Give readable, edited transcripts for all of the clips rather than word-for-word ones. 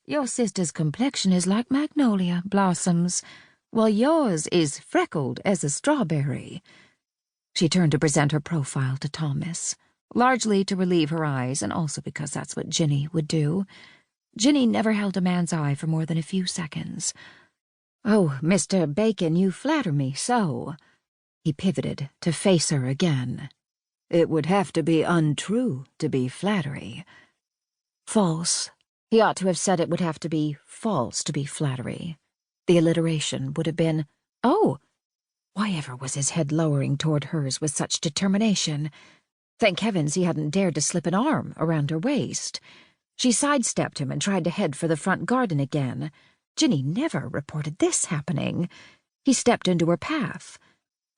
Your sister's complexion is like magnolia blossoms, while yours is freckled as a strawberry." She turned to present her profile to Thomas, largely to relieve her eyes and also because that's what Ginny would do. Ginny never held a man's eye for more than a few seconds. "Oh, Mr. Bacon, you flatter me so." He pivoted to face her again. "It would have to be untrue to be flattery." False. He ought to have said it would have to be false to be flattery. The alliteration would have been, "Oh!" Why ever was his head lowering toward hers with such determination? Thank heavens he hadn't dared to slip an arm around her waist. She sidestepped him and tried to head for the front garden again. Ginny never reported this happening. He stepped into her path.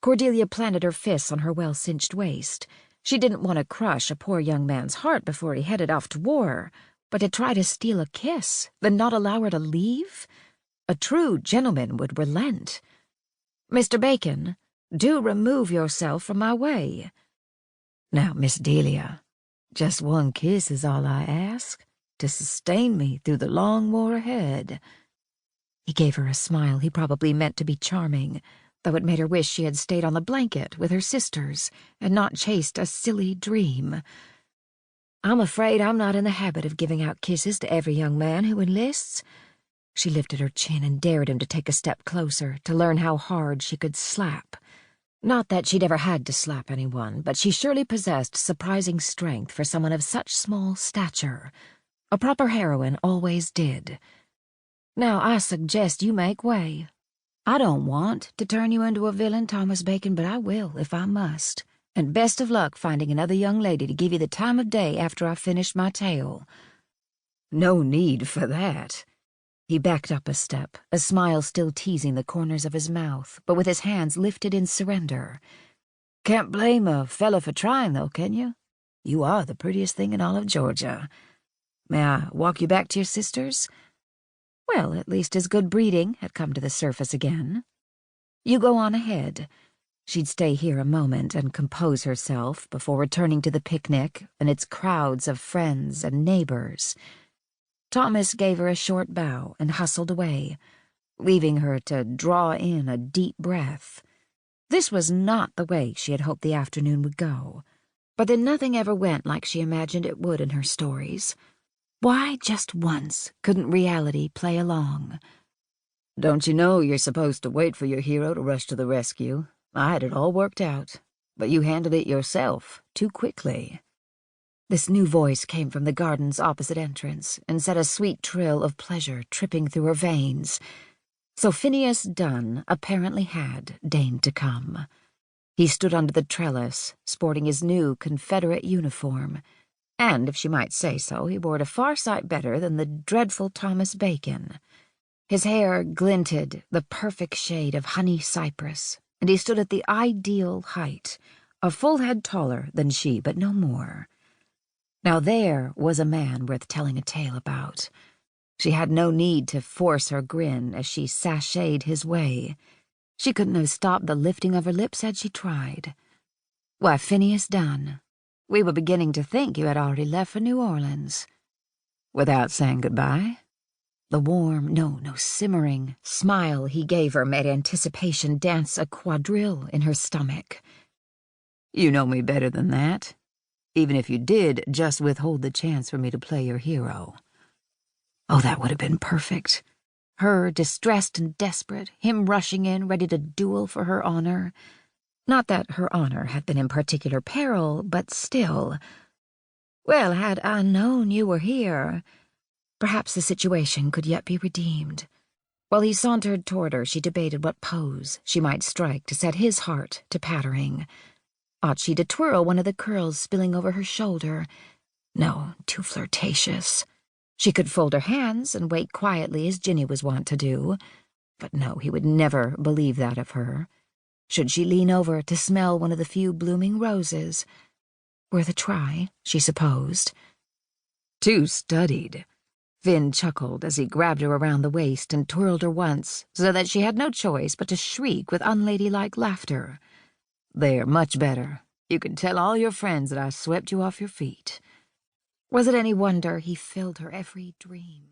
Cordelia planted her fists on her well-cinched waist. She didn't want to crush a poor young man's heart before he headed off to war, but to try to steal a kiss, then not allow her to leave? A true gentleman would relent. "Mr. Bacon, do remove yourself from my way." "Now, Miss Delia, just one kiss is all I ask, to sustain me through the long war ahead." He gave her a smile he probably meant to be charming, though it made her wish she had stayed on the blanket with her sisters and not chased a silly dream. "I'm afraid I'm not in the habit of giving out kisses to every young man who enlists." She lifted her chin and dared him to take a step closer to learn how hard she could slap. Not that she'd ever had to slap anyone, but she surely possessed surprising strength for someone of such small stature. A proper heroine always did. "Now I suggest you make way. I don't want to turn you into a villain, Thomas Bacon, but I will if I must. And best of luck finding another young lady to give you the time of day after I've finished my tale." "No need for that." He backed up a step, a smile still teasing the corners of his mouth, but with his hands lifted in surrender. "Can't blame a fella for trying, though, can you? You are the prettiest thing in all of Georgia. May I walk you back to your sisters?" Well, at least his good breeding had come to the surface again. "You go on ahead." She'd stay here a moment and compose herself before returning to the picnic and its crowds of friends and neighbors. Thomas gave her a short bow and hustled away, leaving her to draw in a deep breath. This was not the way she had hoped the afternoon would go, but then nothing ever went like she imagined it would in her stories. Why, just once, couldn't reality play along? "Don't you know you're supposed to wait for your hero to rush to the rescue? I had it all worked out, but you handled it yourself too quickly." This new voice came from the garden's opposite entrance and set a sweet trill of pleasure tripping through her veins. So Phineas Dunn apparently had deigned to come. He stood under the trellis, sporting his new Confederate uniform, and, if she might say so, he wore it a far sight better than the dreadful Thomas Bacon. His hair glinted the perfect shade of honey cypress, and he stood at the ideal height, a full head taller than she, but no more. Now there was a man worth telling a tale about. She had no need to force her grin as she sashayed his way. She couldn't have stopped the lifting of her lips had she tried. "Why, Phineas Dunn, we were beginning to think you had already left for New Orleans." "Without saying goodbye?" The warm, no, simmering smile he gave her made anticipation dance a quadrille in her stomach. "You know me better than that, even if you did just withhold the chance for me to play your hero." Oh, that would have been perfect. Her distressed and desperate, him rushing in, ready to duel for her honor. Not that her honor had been in particular peril, but still. "Well, had I known you were here..." Perhaps the situation could yet be redeemed. While he sauntered toward her, she debated what pose she might strike to set his heart to pattering. Ought she to twirl one of the curls spilling over her shoulder? No, too flirtatious. She could fold her hands and wait quietly as Ginny was wont to do. But no, he would never believe that of her. Should she lean over to smell one of the few blooming roses? Worth a try, she supposed. "Too studied." Phin chuckled as he grabbed her around the waist and twirled her once, so that she had no choice but to shriek with unladylike laughter. "There, much better. You can tell all your friends that I swept you off your feet." Was it any wonder he filled her every dream?